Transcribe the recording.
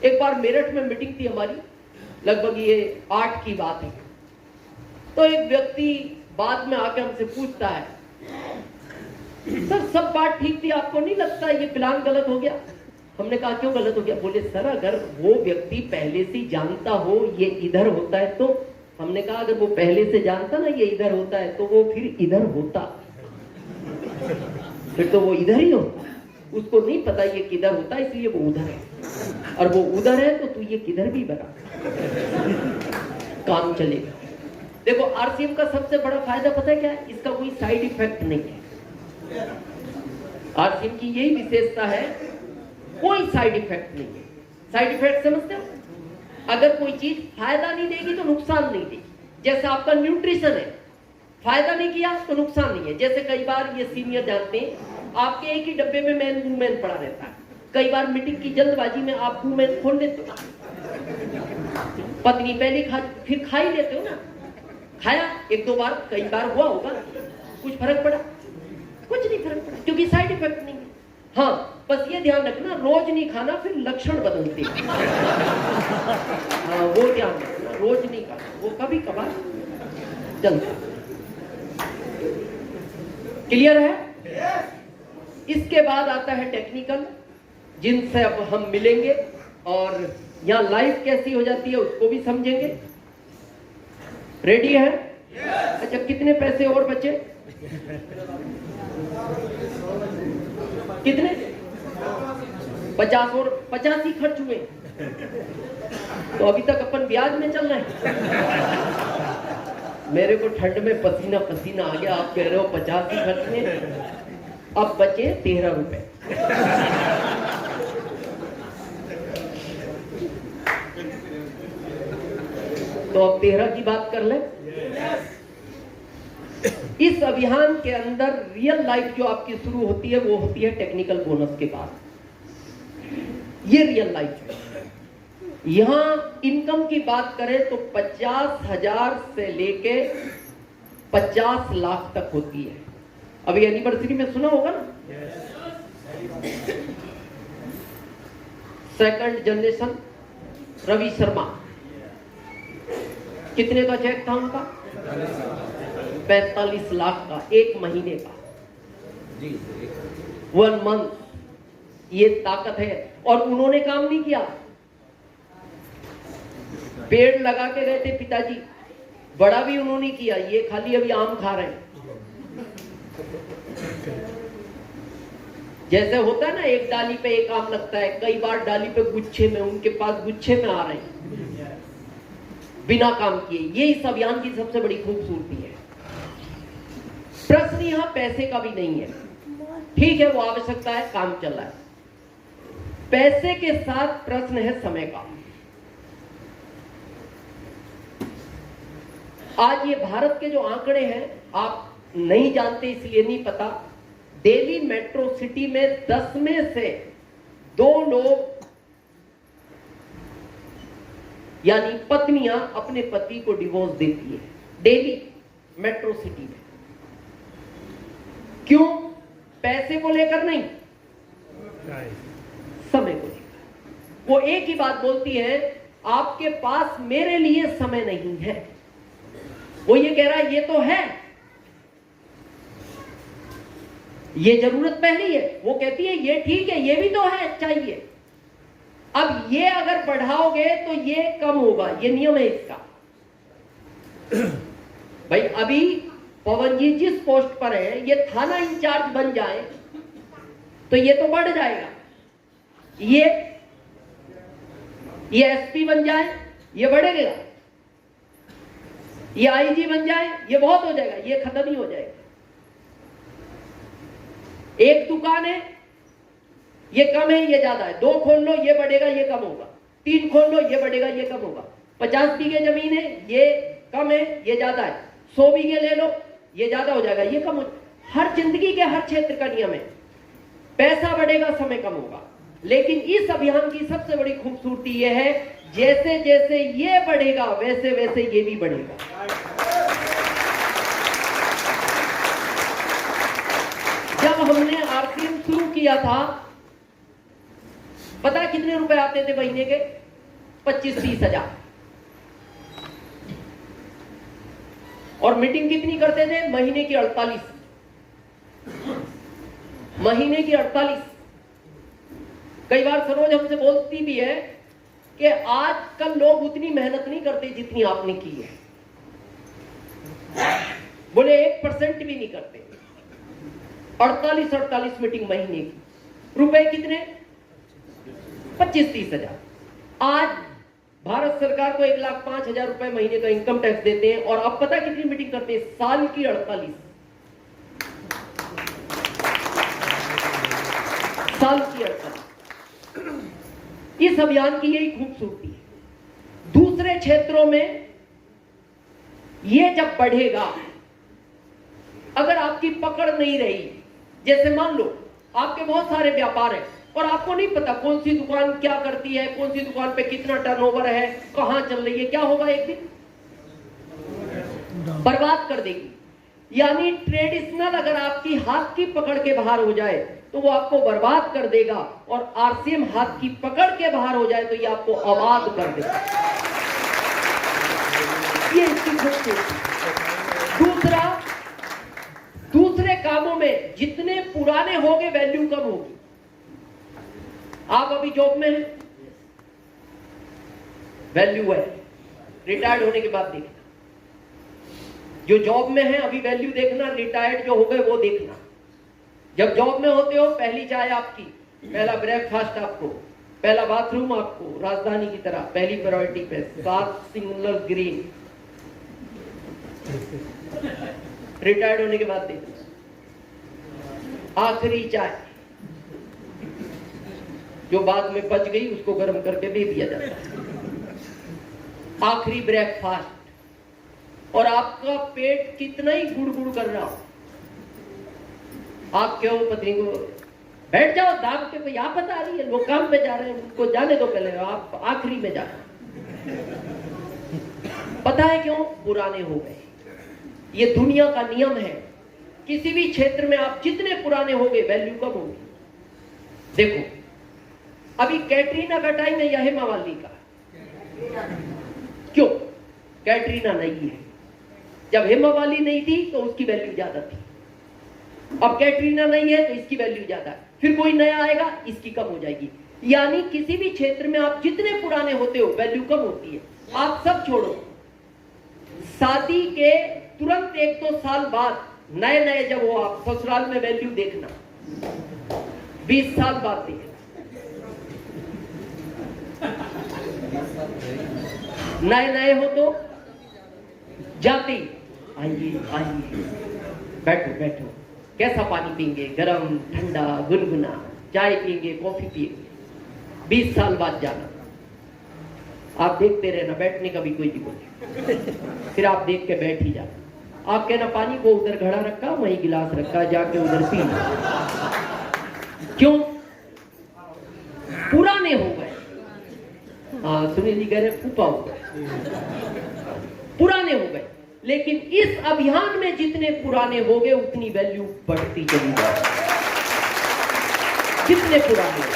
एक बार मेरठ में मीटिंग थी हमारी, लगभग ये 8 की बात है। तो एक व्यक्ति बाद में आके हमसे पूछता है, सर सब बात ठीक थी, आपको नहीं लगता ये प्लान गलत हो गया? हमने कहा क्यों गलत हो गया? बोले सर अगर वो व्यक्ति पहले से जानता हो ये इधर होता है तो। हमने कहा अगर वो पहले से जानता ना ये इधर होता है तो वो फिर इधर होता, फिर तो वो इधर ही होता। उसको नहीं पता ये किधर होता है इसलिए वो उधर है, और वो उधर है तो तू ये किधर भी बना, काम चलेगा। देखो आरसीएम का सबसे बड़ा फायदा पता है क्या है? इसका कोई साइड इफेक्ट नहीं है। आरसीएम की यही विशेषता है, कोई साइड इफेक्ट नहीं है। साइड इफेक्ट समझते हो? अगर कोई चीज फायदा नहीं देगी तो नुकसान नहीं देगी। जैसे आपका न्यूट्रिशन है, फायदा नहीं किया तो नुकसान नहीं है। जैसे कई बार ये सीनियर जानते हैं, आपके एक ही डब्बे में मैन वूमेन पड़ा रहता है। कई बार मीटिंग की जल्दबाजी में आप वूमेन खोल लेते हो, पत्नी पहले खा फिर खा ही लेते हो ना। खाया 1-2 बार, कई बार हुआ होगा, कुछ फर्क पड़ा? कुछ नहीं फर्क पड़ा, क्योंकि साइड इफेक्ट नहीं है। हाँ बस ये ध्यान रखना, रोज नहीं खाना फिर लक्षण बदलते हैं। हाँ वो ध्यान रखना, रोज नहीं खाना, वो कभी कभार चलता। क्लियर है? इसके बाद आता है टेक्निकल, जिनसे अब हम मिलेंगे और यहाँ लाइफ कैसी हो जाती है उसको भी समझेंगे। रेडी है? अच्छा कितने पैसे और बचे? कितने? 50 और 50 ही खर्च हुए, तो अभी तक अपन ब्याज में चल रहे हैं। मेरे को ठंड में पसीना पसीना आ गया, आप कह रहे हो 50 ही खर्च में। अब बचे 13 रुपए। तो अब 13 की बात कर ले। इस अभियान के अंदर रियल लाइफ जो आपकी शुरू होती है वो होती है टेक्निकल बोनस के बाद। ये रियल लाइफ है। यहां इनकम की बात करें तो 50,000 से लेके 50 लाख तक होती है। अभी एनिवर्सरी में सुना होगा ना, सेकंड जनरेशन रवि शर्मा, कितने का चेक था उनका? 45 लाख का, 1 महीने का, 1 मंथ। ये ताकत है। और उन्होंने काम नहीं किया, पेड़ लगा के गए थे पिताजी, बड़ा भी उन्होंने किया, ये खाली अभी आम खा रहे हैं। जैसे होता है ना, एक डाली पे एक आम लगता है, कई बार डाली पे गुच्छे में, उनके पास गुच्छे में आ रहे हैं बिना काम किए। ये इस अभियान की सबसे बड़ी खूबसूरती है। प्रश्न यहां पैसे का भी नहीं है, ठीक है वो आवश्यकता है, काम चल रहा है। पैसे के साथ प्रश्न है समय का। आज ये भारत के जो आंकड़े हैं आप नहीं जानते इसलिए नहीं पता, दिल्ली मेट्रो सिटी में 10 में से 2 लोग यानी पत्नियां अपने पति को डिवोर्स देती है दिल्ली मेट्रो सिटी में। क्यों? पैसे को लेकर नहीं, समय को लेकर। वो एक ही बात बोलती है, आपके पास मेरे लिए समय नहीं है। वो ये कह रहा है ये तो है, ये जरूरत पहली है, वो कहती है ये ठीक है, ये भी तो है, चाहिए। अब ये अगर बढ़ाओगे तो ये कम होगा, ये नियम है इसका। भाई अभी पवन जी जिस पोस्ट पर है, ये थाना इंचार्ज बन जाए तो ये तो बढ़ जाएगा, ये एसपी बन जाए ये बढ़ेगा, ये आईजी बन जाए ये बहुत हो जाएगा, ये खत्म ही हो जाएगा। एक दुकान है ये कम है ये ज्यादा है, 2 खोल लो ये बढ़ेगा ये कम होगा, 3 खोल लो ये बढ़ेगा ये कम होगा, 50 बीघे जमीन है ये कम है ये ज्यादा है, 100 बीघे ले लो ये ज्यादा हो जाएगा ये कम हो। हर जिंदगी के हर क्षेत्र का नियम है, पैसा बढ़ेगा समय कम होगा। लेकिन इस अभियान की सबसे बड़ी खूबसूरती यह है, जैसे जैसे ये बढ़ेगा वैसे वैसे ये भी बढ़ेगा। जब हमने आरसीएम शुरू किया था पता है कितने रुपए आते थे महीने के? 25-30 हजार। और मीटिंग कितनी करते थे? महीने की 48। महीने की 48। कई बार सरोज हमसे बोलती भी है कि आजकल लोग उतनी मेहनत नहीं करते जितनी आपने की है। बोले 1% भी नहीं करते। 48 मीटिंग महीने की, रुपए कितने? 25-30 हजार। आज भारत सरकार को 1,05,000 रुपए महीने का इनकम टैक्स देते हैं, और अब पता कितनी मीटिंग करते हैं? साल की 48। साल की 48। इस अभियान की यही खूबसूरती है। दूसरे क्षेत्रों में ये जब बढ़ेगा, अगर आपकी पकड़ नहीं रही, जैसे मान लो आपके बहुत सारे व्यापार हैं और आपको नहीं पता कौन सी दुकान क्या करती है, कौन सी दुकान पे कितना टर्नओवर है, कहां चल रही है, क्या होगा? एक दिन बर्बाद कर देगी। यानी ट्रेडिशनल अगर आपकी हाथ की पकड़ के बाहर हो जाए तो वो आपको बर्बाद कर देगा, और आरसीएम हाथ की पकड़ के बाहर हो जाए तो ये आपको आबाद कर देगा। ये इसकी खूबसूरती। दूसरे कामों में जितने पुराने होंगे वैल्यू कम होगी। आप अभी जॉब में हैं, वैल्यू है, रिटायर्ड होने के बाद देखना। जो जॉब में है अभी वैल्यू देखना, रिटायर्ड जो हो गए वो देखना। जब जॉब में होते हो, पहली चाय आपकी, पहला ब्रेकफास्ट आपको, पहला बाथरूम आपको, राजधानी की तरह पहली प्रायोरिटी पे, 7 सिंगुलर ग्रीन। रिटायर्ड होने के बाद देखना, आखिरी चाय जो बाद में बच गई उसको गर्म करके दे दिया जाता है, आखिरी ब्रेकफास्ट। और आपका पेट कितना ही गुड़गुड़ कर रहा हो, आप क्यों पत्नी को बैठ जाओ दाब के, भाई आप बता रही है, लोग काम पे जा रहे हैं, उनको जाने दो पहले, आप आखिरी में जा रहे हैं। पता है क्यों? पुराने हो गए। ये दुनिया का नियम है। किसी भी क्षेत्र में आप जितने पुराने होंगे वैल्यू कम होगी। देखो अभी कैटरीना का टाइम है या हेमा मालिनी का? क्यों? कैटरीना नहीं है। जब हेमा मालिनी नहीं थी तो उसकी वैल्यू ज्यादा थी, अब कैटरीना नहीं है तो इसकी वैल्यू ज्यादा है, फिर कोई नया आएगा इसकी कम हो जाएगी। यानी किसी भी क्षेत्र में आप जितने पुराने होते हो वैल्यू कम होती है। आप सब छोड़ो, शादी के तुरंत 1-2 साल बाद नए नए जब हो आप ससुराल में वैल्यू देखना, 20 साल बाद देखना, नए नए हो तो जाते ही आइए आइए बैठो बैठो, कैसा पानी पिएंगे, गरम ठंडा गुनगुना, चाय पिएंगे कॉफी पिएंगे। 20 साल बाद जाना, आप देखते रहना, बैठने का भी कोई नहीं बोले, फिर आप देख के बैठ ही जाना। आप कहना पानी को उधर घड़ा रखा, वहीं गिलास रखा, जाके उधर पी। क्यों? पुराने हो गए। हाँ सुनील जी कह रहे फूफा हो गए, पुराने हो गए। लेकिन इस अभियान में जितने पुराने हो गए उतनी वैल्यू बढ़ती चली जाएगी, जितने पुराने हो।